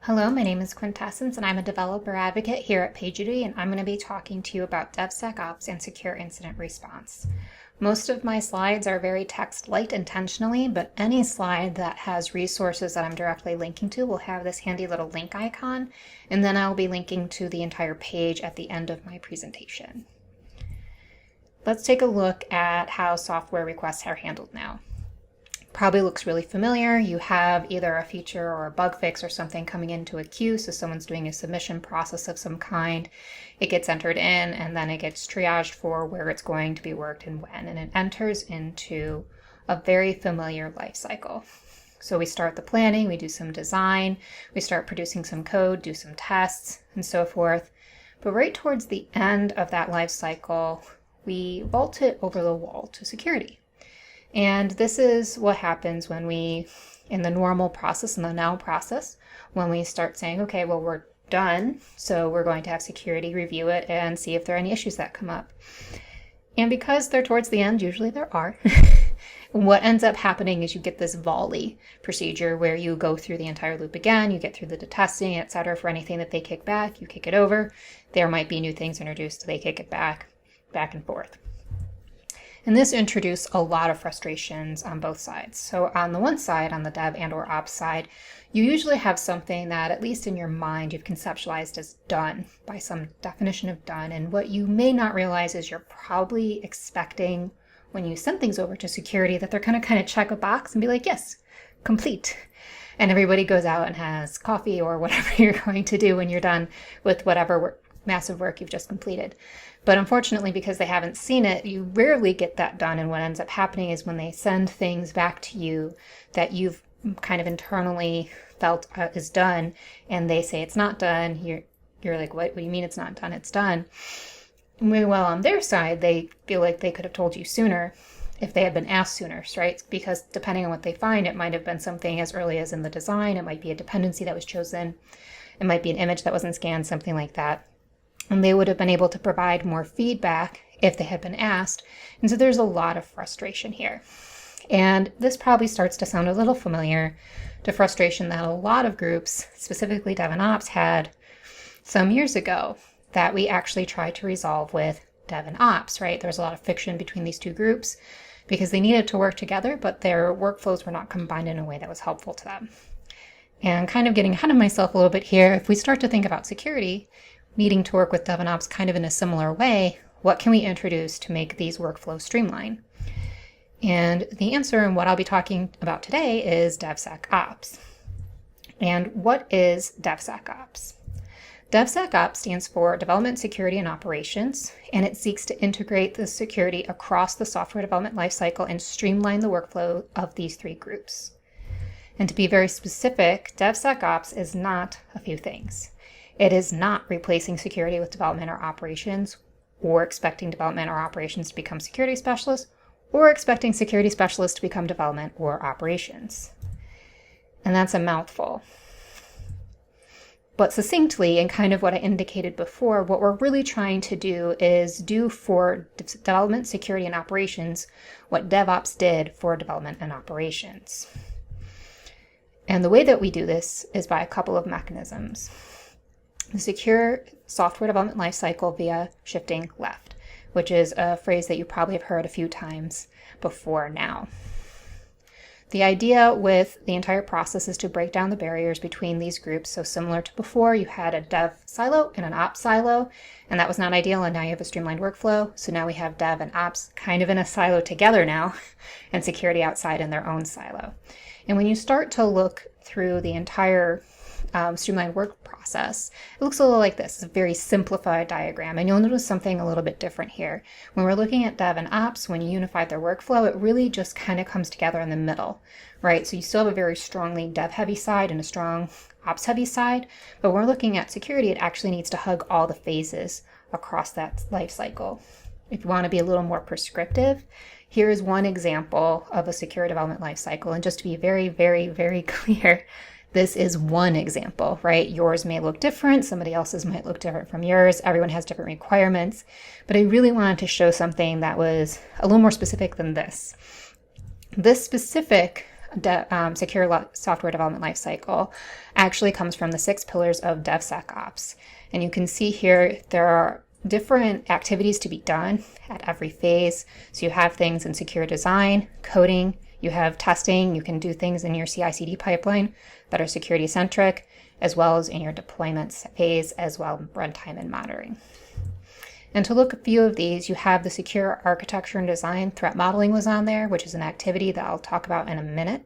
Hello, my name is Quintessence and I'm a developer advocate here at PagerDuty, and I'm going to be talking to you about DevSecOps and secure incident response. Most of my slides are very text light intentionally, but any slide that has resources that I'm directly linking to will have this handy little link icon, and then I'll be linking to the entire page at the end of my presentation. Let's take a look at how software requests are handled now. Probably looks really familiar. You have either a feature or a bug fix or something coming into a queue, so someone's doing a submission process of some kind. It gets entered in and then it gets triaged for where it's going to be worked and when, and it enters into a very familiar life cycle. So we start the planning, we do some design, we start producing some code, do some tests, and so forth. But right towards the end of that life cycle, we vault it over the wall to security. And this is what happens when we, in the normal process, in the now process, when we start saying, okay, well, we're done, so we're going to have security review it and see if there are any issues that come up. And because they're towards the end, usually there are, what ends up happening is you get this volley procedure where you go through the entire loop again, you get through the testing, etc. For anything that they kick back, you kick it over. There might be new things introduced, they kick it back and forth. And this introduced a lot of frustrations on both sides. So on the one side, on the dev and or ops side, you usually have something that, at least in your mind, you've conceptualized as done by some definition of done. And what you may not realize is you're probably expecting, when you send things over to security, that they're going to kind of check a box and be like, yes, complete. And everybody goes out and has coffee or whatever you're going to do when you're done with whatever massive work you've just completed. But unfortunately, because they haven't seen it, you rarely get that done. And what ends up happening is when they send things back to you that you've kind of internally felt is done, and they say it's not done, you're like, what do you mean it's not done? It's done. Well, on their side, they feel like they could have told you sooner if they had been asked sooner, right? Because depending on what they find, it might have been something as early as in the design. It might be a dependency that was chosen. It might be an image that wasn't scanned, something like that. And they would have been able to provide more feedback if they had been asked. And so there's a lot of frustration here. And this probably starts to sound a little familiar to frustration that a lot of groups, specifically Dev and Ops, had some years ago that we actually tried to resolve with Dev and Ops, right? There was a lot of friction between these two groups because they needed to work together, but their workflows were not combined in a way that was helpful to them. And kind of getting ahead of myself a little bit here, if we start to think about security, needing to work with Dev and Ops kind of in a similar way, what can we introduce to make these workflows streamline? And the answer and what I'll be talking about today is DevSecOps. And what is DevSecOps? DevSecOps stands for Development Security and Operations, and it seeks to integrate the security across the software development lifecycle and streamline the workflow of these three groups. And to be very specific, DevSecOps is not a few things. It is not replacing security with development or operations, or expecting development or operations to become security specialists, or expecting security specialists to become development or operations. And that's a mouthful. But succinctly, and kind of what I indicated before, what we're really trying to do is do for development, security, and operations what DevOps did for development and operations. And the way that we do this is by a couple of mechanisms. The secure software development lifecycle via shifting left, which is a phrase that you probably have heard a few times before now. The idea with the entire process is to break down the barriers between these groups. So similar to before, you had a dev silo and an ops silo, and that was not ideal, and now you have a streamlined workflow. So now we have dev and ops kind of in a silo together now, and security outside in their own silo. And when you start to look through the entire streamlined work process, it looks a little like this. It's a very simplified diagram, and you'll notice something a little bit different here. When we're looking at dev and ops, when you unify their workflow, it really just kind of comes together in the middle, right? So you still have a very strongly dev heavy side and a strong ops heavy side, but when we're looking at security, it actually needs to hug all the phases across that life cycle. If you want to be a little more prescriptive, here is one example of a secure development life cycle. And just to be very, very, very clear, this is one example, right? Yours may look different. Somebody else's might look different from yours. Everyone has different requirements. But I really wanted to show something that was a little more specific than this. This specific secure software development lifecycle actually comes from the 6 pillars of DevSecOps. And you can see here there are different activities to be done at every phase. So you have things in secure design, coding, you have testing, you can do things in your CI/CD pipeline that are security centric, as well as in your deployment phase, as well runtime and monitoring. And to look at a few of these, you have the secure architecture and design. Threat modeling was on there, which is an activity that I'll talk about in a minute.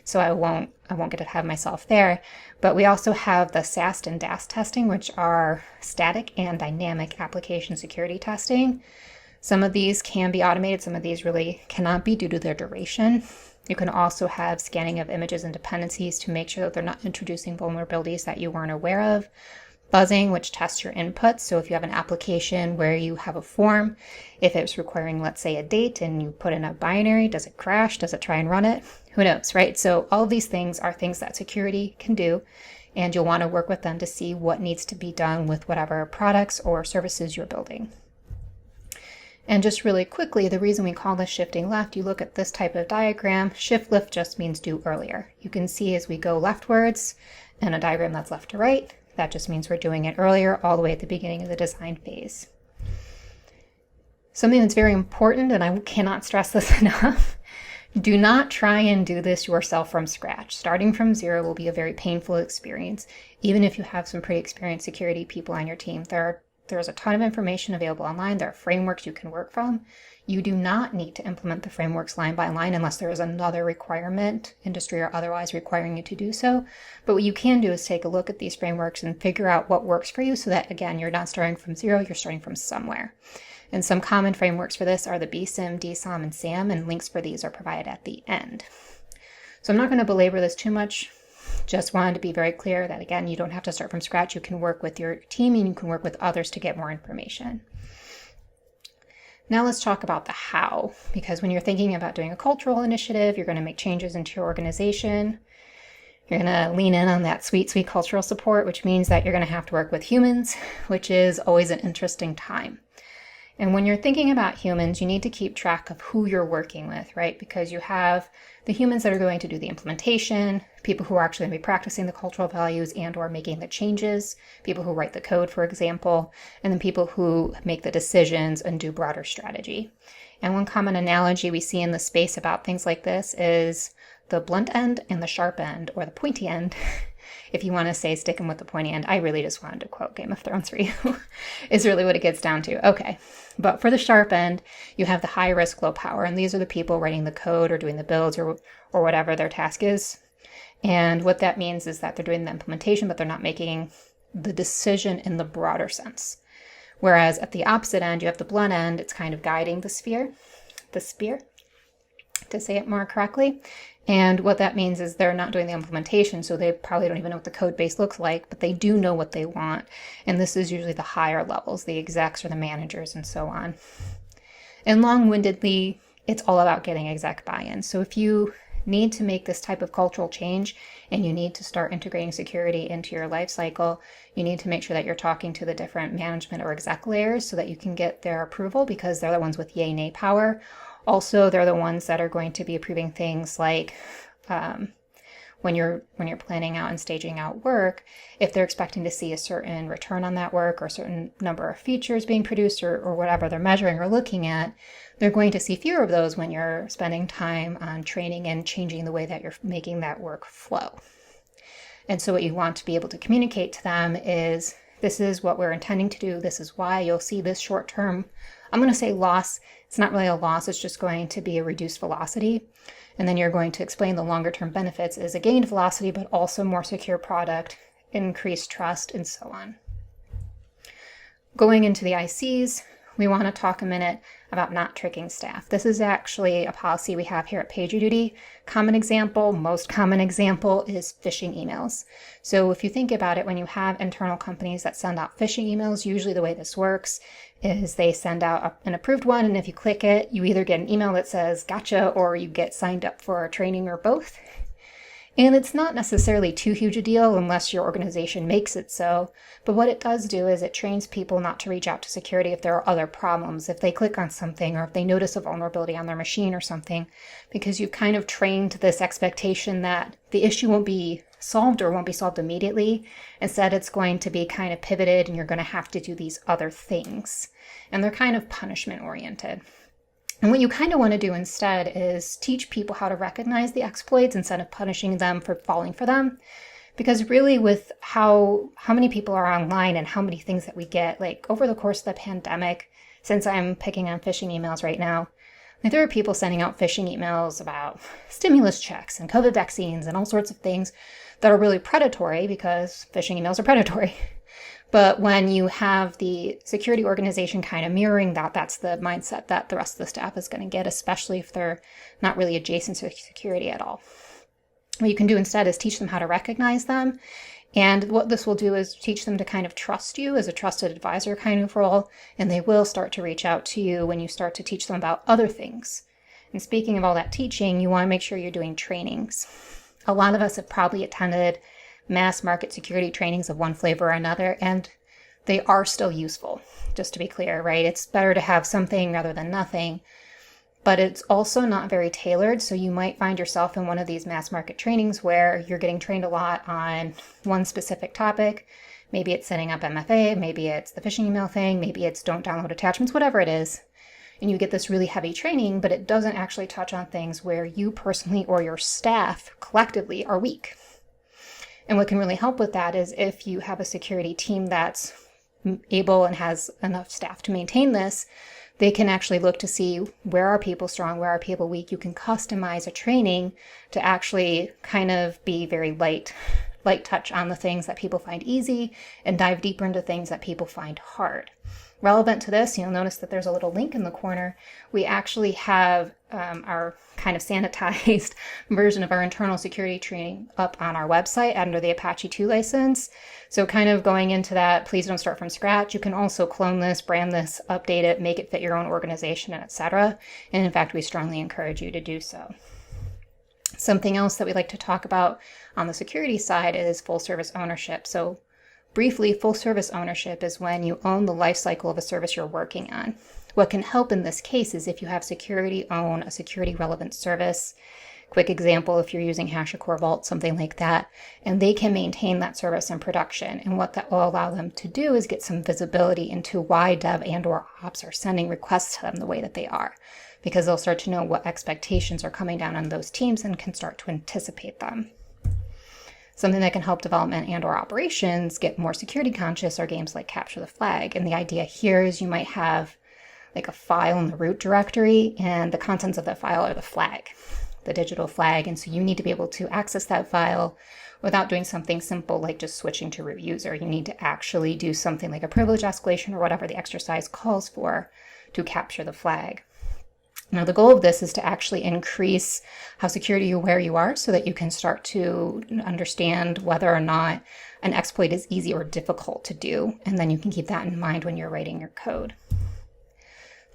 So I won't get ahead of myself there. But we also have the SAST and DAST testing, which are static and dynamic application security testing. Some of these can be automated. Some of these really cannot be due to their duration. You can also have scanning of images and dependencies to make sure that they're not introducing vulnerabilities that you weren't aware of. Buzzing, which tests your inputs. So if you have an application where you have a form, if it's requiring, let's say, a date and you put in a binary, does it crash? Does it try and run it? Who knows, right? So all of these things are things that security can do, and you'll want to work with them to see what needs to be done with whatever products or services you're building. And just really quickly, the reason we call this shifting left, you look at this type of diagram, shift left just means do earlier. You can see as we go leftwards in a diagram that's left to right, that just means we're doing it earlier, all the way at the beginning of the design phase. Something that's very important, and I cannot stress this enough, do not try and do this yourself from scratch. Starting from zero will be a very painful experience, even if you have some pretty experienced security people on your team. There's a ton of information available online. There are frameworks you can work from. You do not need to implement the frameworks line by line unless there is another requirement, industry or otherwise, requiring you to do so. But what you can do is take a look at these frameworks and figure out what works for you so that, again, you're not starting from zero, you're starting from somewhere. And some common frameworks for this are the BSIMM, DSOM, and SAM, and links for these are provided at the end. So I'm not going to belabor this too much. Just wanted to be very clear that, again, you don't have to start from scratch. You can work with your team and you can work with others to get more information. Now let's talk about the how, because when you're thinking about doing a cultural initiative, you're going to make changes into your organization. You're going to lean in on that sweet, sweet cultural support, which means that you're going to have to work with humans, which is always an interesting time. And when you're thinking about humans, you need to keep track of who you're working with, right? Because you have the humans that are going to do the implementation, people who are actually going to be practicing the cultural values and or making the changes, people who write the code, for example, and then people who make the decisions and do broader strategy. And one common analogy we see in the space about things like this is the blunt end and the sharp end, or the pointy end. If you want to say sticking with the pointy end, I really just wanted to quote Game of Thrones for you, is really what it gets down to. Okay, but for the sharp end, you have the high risk, low power, and these are the people writing the code or doing the builds or whatever their task is. And what that means is that they're doing the implementation, but they're not making the decision in the broader sense. Whereas at the opposite end, you have the blunt end, it's kind of guiding the spear, to say it more correctly. And what that means is they're not doing the implementation, so they probably don't even know what the code base looks like, but they do know what they want. And this is usually the higher levels, the execs or the managers and so on. And long-windedly, it's all about getting exec buy-in. So if you need to make this type of cultural change and you need to start integrating security into your life cycle, you need to make sure that you're talking to the different management or exec layers so that you can get their approval, because they're the ones with yay, nay power. Also, they're the ones that are going to be approving things like when you're planning out and staging out work, if they're expecting to see a certain return on that work or a certain number of features being produced or whatever they're measuring or looking at, they're going to see fewer of those when you're spending time on training and changing the way that you're making that work flow. And so what you want to be able to communicate to them is, this is what we're intending to do. This is why you'll see this short-term, I'm going to say loss. It's not really a loss. It's just going to be a reduced velocity. And then you're going to explain the longer-term benefits as a gained velocity, but also more secure product, increased trust, and so on. Going into the ICs, we want to talk a minute about not tricking staff. This is actually a policy we have here at PagerDuty. Common example, most common example is phishing emails. So if you think about it, when you have internal companies that send out phishing emails, usually the way this works is they send out an approved one, and if you click it, you either get an email that says gotcha, or you get signed up for a training, or both. And it's not necessarily too huge a deal unless your organization makes it so. But what it does do is it trains people not to reach out to security if there are other problems, if they click on something or if they notice a vulnerability on their machine or something, because you've kind of trained this expectation that the issue won't be solved or won't be solved immediately. Instead, it's going to be kind of pivoted and you're going to have to do these other things. And they're kind of punishment oriented. And what you kind of want to do instead is teach people how to recognize the exploits instead of punishing them for falling for them. Because really with how many people are online and how many things that we get, like over the course of the pandemic, since I'm picking on phishing emails right now, there are people sending out phishing emails about stimulus checks and COVID vaccines and all sorts of things that are really predatory because phishing emails are predatory. But when you have the security organization kind of mirroring that, that's the mindset that the rest of the staff is going to get, especially if they're not really adjacent to security at all. What you can do instead is teach them how to recognize them. And what this will do is teach them to kind of trust you as a trusted advisor kind of role. And they will start to reach out to you when you start to teach them about other things. And speaking of all that teaching, you want to make sure you're doing trainings. A lot of us have probably attended mass market security trainings of one flavor or another, and they are still useful, just to be clear, right? It's better to have something rather than nothing, but it's also not very tailored. So you might find yourself in one of these mass market trainings where you're getting trained a lot on one specific topic. Maybe it's setting up MFA, maybe it's the phishing email thing, maybe it's don't download attachments, whatever it is. And you get this really heavy training, but it doesn't actually touch on things where you personally or your staff collectively are weak. And what can really help with that is if you have a security team that's able and has enough staff to maintain this, they can actually look to see where are people strong, where are people weak. You can customize a training to actually kind of be very light touch on the things that people find easy and dive deeper into things that people find hard. Relevant to this, you'll notice that there's a little link in the corner. We actually have our kind of sanitized version of our internal security training up on our website under the Apache 2 license. So kind of going into that, please don't start from scratch. You can also clone this, brand this, update it, make it fit your own organization, etc. And in fact, we strongly encourage you to do so. Something else that we like to talk about on the security side is full service ownership. So briefly, full service ownership is when you own the life cycle of a service you're working on. What can help in this case is if you have security own a security relevant service. Quick example, if you're using HashiCorp Vault, something like that, and they can maintain that service in production. And what that will allow them to do is get some visibility into why dev and or ops are sending requests to them the way that they are, because they'll start to know what expectations are coming down on those teams and can start to anticipate them. Something that can help development and or operations get more security conscious are games like Capture the Flag. And the idea here is you might have like a file in the root directory and the contents of that file are the flag, the digital flag. And so you need to be able to access that file without doing something simple like just switching to root user. You need to actually do something like a privilege escalation or whatever the exercise calls for to capture the flag. Now, the goal of this is to actually increase how security aware you are so that you can start to understand whether or not an exploit is easy or difficult to do. And then you can keep that in mind when you're writing your code.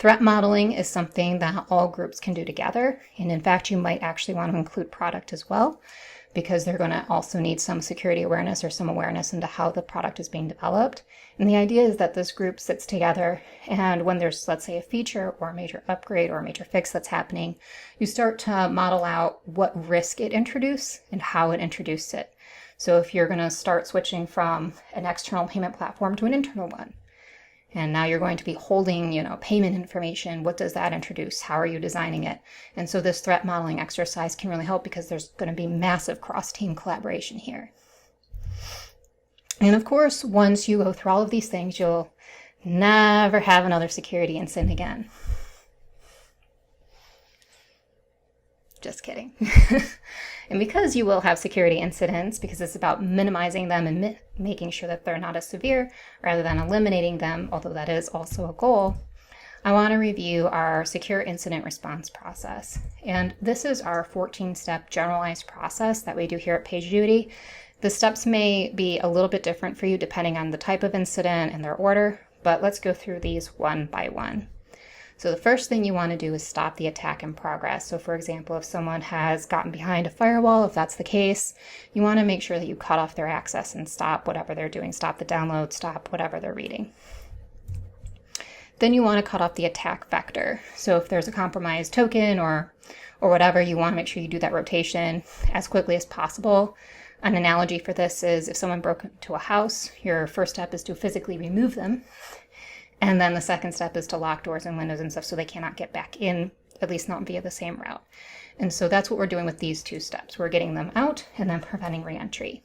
Threat modeling is something that all groups can do together. And in fact, you might actually want to include product as well, because they're going to also need some security awareness or some awareness into how the product is being developed. And the idea is that this group sits together, and when there's, let's say, a feature or a major upgrade or a major fix that's happening, you start to model out what risk it introduced and how it introduced it. So if you're going to start switching from an external payment platform to an internal one, and now you're going to be holding, payment information. What does that introduce? How are you designing it? And so this threat modeling exercise can really help because there's going to be massive cross-team collaboration here. And of course, once you go through all of these things, you'll never have another security incident again. Just kidding. And because you will have security incidents, because it's about minimizing them and making sure that they're not as severe rather than eliminating them, although that is also a goal, I want to review our secure incident response process. And this is our 14-step generalized process that we do here at PagerDuty. The steps may be a little bit different for you depending on the type of incident and their order, but let's go through these one by one. So the first thing you want to do is stop the attack in progress. So for example, if someone has gotten behind a firewall, if that's the case, you want to make sure that you cut off their access and stop whatever they're doing, stop the download, stop whatever they're reading. Then you want to cut off the attack vector. So if there's a compromised token or whatever, you want to make sure you do that rotation as quickly as possible. An analogy for this is if someone broke into a house, your first step is to physically remove them. And then the second step is to lock doors and windows and stuff so they cannot get back in, at least not via the same route. And so that's what we're doing with these two steps. We're getting them out and then preventing reentry.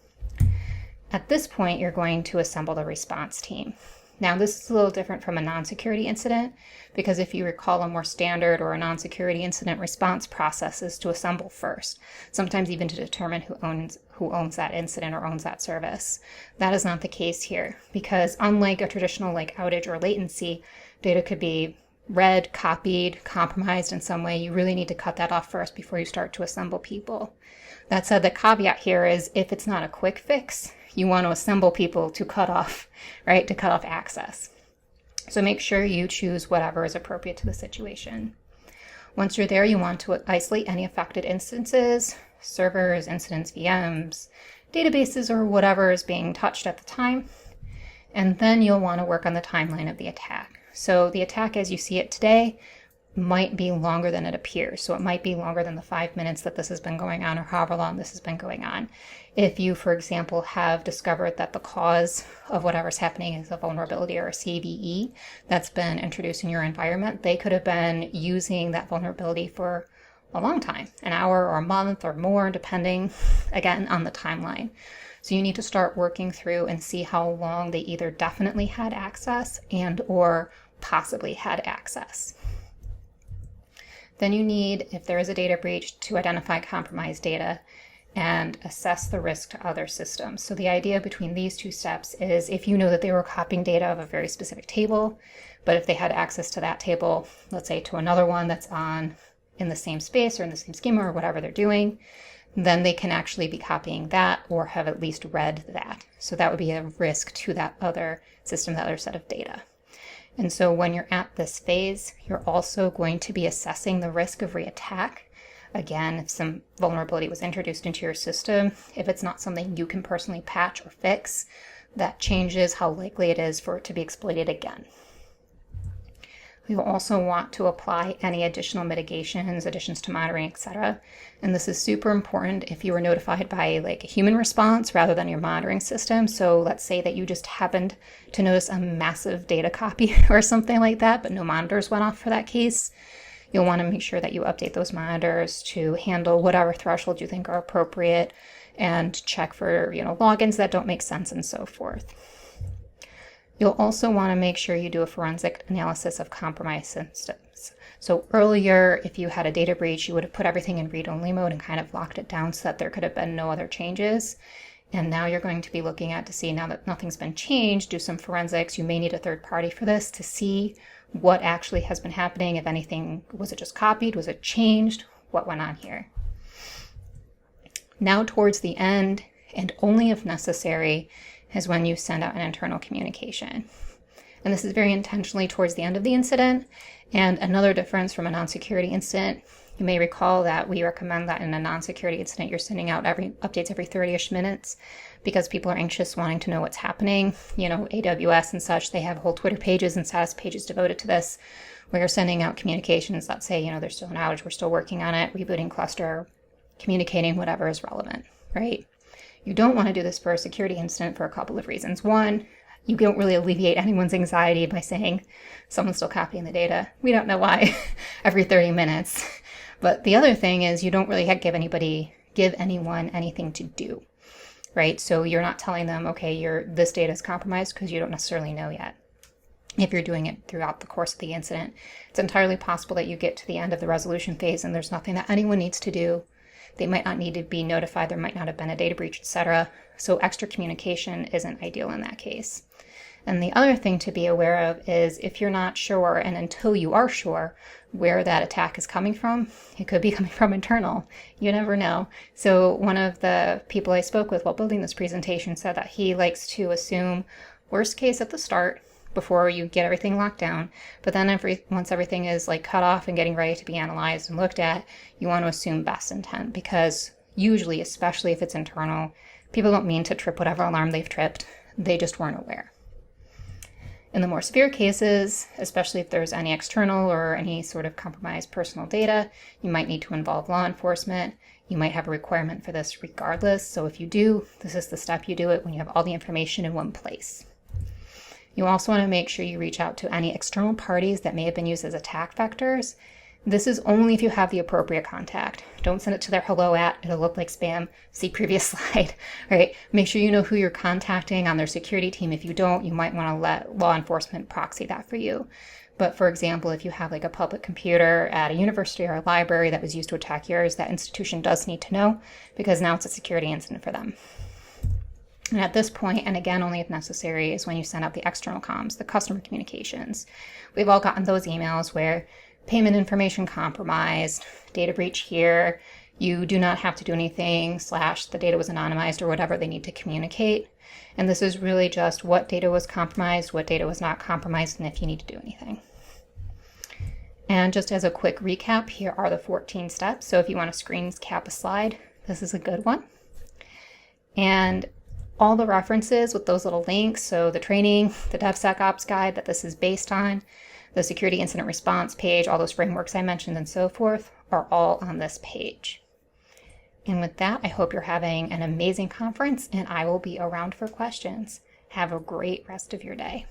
At this point, you're going to assemble the response team. Now, this is a little different from a non-security incident because if you recall, a more standard or a non-security incident response process is to assemble first, sometimes even to determine who owns that incident or owns that service. That is not the case here because unlike a traditional like outage or latency, data could be read, copied, compromised in some way. You really need to cut that off first before you start to assemble people. That said, the caveat here is if it's not a quick fix, you want to assemble people to cut off, right, to cut off access. So make sure you choose whatever is appropriate to the situation. Once you're there, you want to isolate any affected instances, servers, incidents, VMs, databases, or whatever is being touched at the time. And then you'll want to work on the timeline of the attack. So the attack as you see it today might be longer than it appears. So it might be longer than the 5 minutes that this has been going on or however long this has been going on. If you, for example, have discovered that the cause of whatever's happening is a vulnerability or a CVE that's been introduced in your environment, they could have been using that vulnerability for a long time, an hour or a month or more, depending, again, on the timeline. So you need to start working through and see how long they either definitely had access and or possibly had access. Then you need, if there is a data breach, to identify compromised data and assess the risk to other systems. So the idea between these two steps is if you know that they were copying data of a very specific table, but if they had access to that table, let's say to another one that's in the same space or in the same schema or whatever they're doing, then they can actually be copying that or have at least read that. So that would be a risk to that other system, that other set of data. And so when you're at this phase, you're also going to be assessing the risk of reattack. Again, if some vulnerability was introduced into your system, if it's not something you can personally patch or fix, that changes how likely it is for it to be exploited again. You'll also want to apply any additional mitigations, additions to monitoring, etc. And this is super important if you were notified by like a human response rather than your monitoring system. So let's say that you just happened to notice a massive data copy or something like that, but no monitors went off for that case. You'll want to make sure that you update those monitors to handle whatever thresholds you think are appropriate and check for, logins that don't make sense and so forth. You'll also want to make sure you do a forensic analysis of compromised systems. So earlier, if you had a data breach, you would have put everything in read-only mode and kind of locked it down so that there could have been no other changes. And now you're going to be looking at to see, now that nothing's been changed, do some forensics. You may need a third party for this to see what actually has been happening. If anything, was it just copied? Was it changed? What went on here? Now towards the end, and only if necessary, is when you send out an internal communication. And this is very intentionally towards the end of the incident. And another difference from a non-security incident, you may recall that we recommend that in a non-security incident, you're sending out updates every 30-ish minutes because people are anxious wanting to know what's happening. AWS and such, they have whole Twitter pages and status pages devoted to this, where you're sending out communications that say, there's still an outage, we're still working on it, rebooting cluster, communicating whatever is relevant, right? You don't want to do this for a security incident for a couple of reasons. One, you don't really alleviate anyone's anxiety by saying someone's still copying the data. We don't know why every 30 minutes. But the other thing is you don't really give anyone anything to do, right? So you're not telling them, okay, this data is compromised because you don't necessarily know yet. If you're doing it throughout the course of the incident, it's entirely possible that you get to the end of the resolution phase and there's nothing that anyone needs to do. They might not need to be notified. There might not have been a data breach, etc. So extra communication isn't ideal in that case. And the other thing to be aware of is if you're not sure, and until you are sure where that attack is coming from, it could be coming from internal. You never know. So one of the people I spoke with while building this presentation said that he likes to assume worst case at the start, before you get everything locked down. But then once everything is like cut off and getting ready to be analyzed and looked at, you want to assume best intent, because usually, especially if it's internal, people don't mean to trip whatever alarm they've tripped. They just weren't aware. In the more severe cases, especially if there's any external or any sort of compromised personal data, you might need to involve law enforcement. You might have a requirement for this regardless. So if you do, this is the step you do it when you have all the information in one place. You also want to make sure you reach out to any external parties that may have been used as attack vectors. This is only if you have the appropriate contact. Don't send it to their hello @ it'll look like spam. See previous slide, right? Make sure you know who you're contacting on their security team. If you don't, you might want to let law enforcement proxy that for you. But for example, if you have like a public computer at a university or a library that was used to attack yours, that institution does need to know, because now it's a security incident for them. And at this point, and again, only if necessary, is when you send out the external comms, the customer communications. We've all gotten those emails where payment information compromised, data breach here, you do not have to do anything, / the data was anonymized, or whatever they need to communicate. And this is really just what data was compromised, what data was not compromised, and if you need to do anything. And just as a quick recap, here are the 14 steps. So if you want to screen cap a slide, this is a good one. And all the references with those little links, so the training, the DevSecOps guide that this is based on, the security incident response page, all those frameworks I mentioned and so forth, are all on this page. And with that, I hope you're having an amazing conference, and I will be around for questions. Have a great rest of your day.